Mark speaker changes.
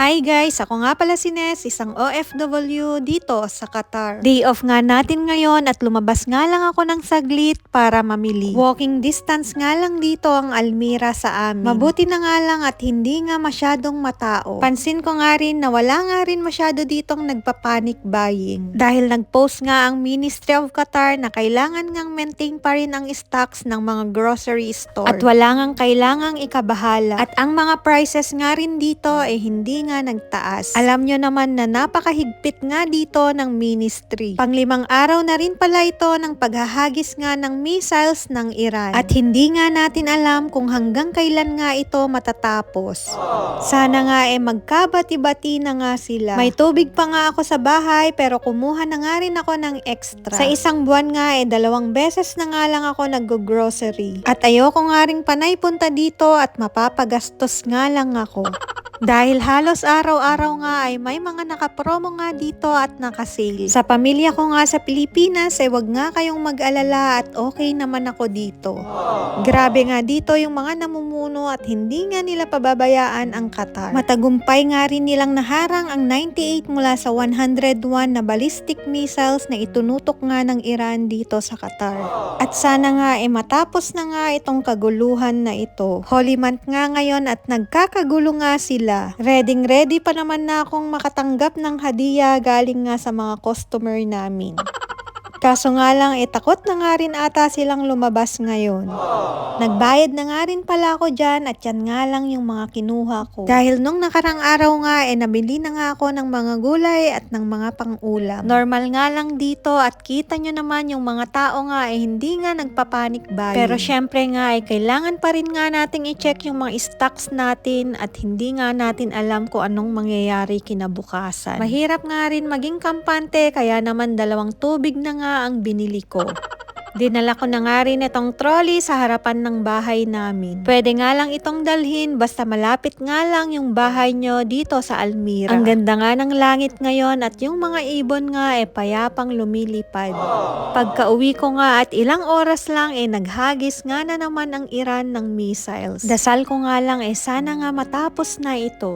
Speaker 1: Hi guys! Ako nga pala si Nes, isang OFW dito sa Qatar. Day off nga natin ngayon at lumabas nga lang ako ng saglit para mamili. Walking distance nga lang dito ang Almira sa amin. Mabuti na nga lang at hindi nga masyadong matao. Pansin ko nga rin na wala nga rin masyado ditong nagpa-panic buying. Dahil nag-post nga ang Ministry of Qatar na kailangan ngang maintain pa rin ang stocks ng mga grocery store. At wala ngang kailangang ikabahala. At ang mga prices nga rin dito ay hindi nga nagtaas. Alam nyo naman na napakahigpit nga dito ng ministry. Pang-5 araw na rin pala ito ng paghahagis nga ng missiles ng Iran. At hindi nga natin alam kung hanggang kailan nga ito matatapos. Sana nga magkabati-bati na nga sila. May tubig pa nga ako sa bahay pero kumuha na nga rin ako ng extra. Sa isang buwan nga 2 beses na nga lang ako nag-grocery. At ayoko nga ring panay punta dito at mapapagastos nga lang ako. Dahil halos araw-araw nga ay may mga nakapromo nga dito at nakasale. Sa pamilya ko nga sa Pilipinas wag nga kayong mag-alala at okay naman ako dito. Grabe nga dito yung mga namumuno at hindi nga nila pababayaan ang Qatar. Matagumpay nga rin nilang naharang ang 98 mula sa 101 na ballistic missiles na itunutok nga ng Iran dito sa Qatar. At sana nga matapos na nga itong kaguluhan na ito. Holy month nga ngayon at nagkakagulo nga sila. Ready pa naman na akong makatanggap ng hadiah galing nga sa mga customer namin. Kaso nga lang takot na nga rin ata silang lumabas ngayon. Nagbayad na nga rin pala ako dyan at yan nga lang yung mga kinuha ko. Dahil nung nakarang araw nga nabili na nga ako ng mga gulay at ng mga pang-ulam. Normal nga lang dito at kita nyo naman yung mga tao nga hindi nga nagpapanik buying. Pero syempre nga kailangan pa rin nga nating i-check yung mga stocks natin at hindi nga natin alam kung anong mangyayari kinabukasan. Mahirap nga rin maging kampante kaya naman 2 tubig na nga ang binili ko. Dinala ko na nga rin itong trolley sa harapan ng bahay namin. Pwede nga lang itong dalhin basta malapit nga lang yung bahay nyo dito sa Almira. Ang ganda nga ng langit ngayon at yung mga ibon nga payapang lumilipad. Pagka uwi ko nga at ilang oras lang naghagis nga na naman ang Iran ng missiles. Dasal ko nga lang sana nga matapos na ito.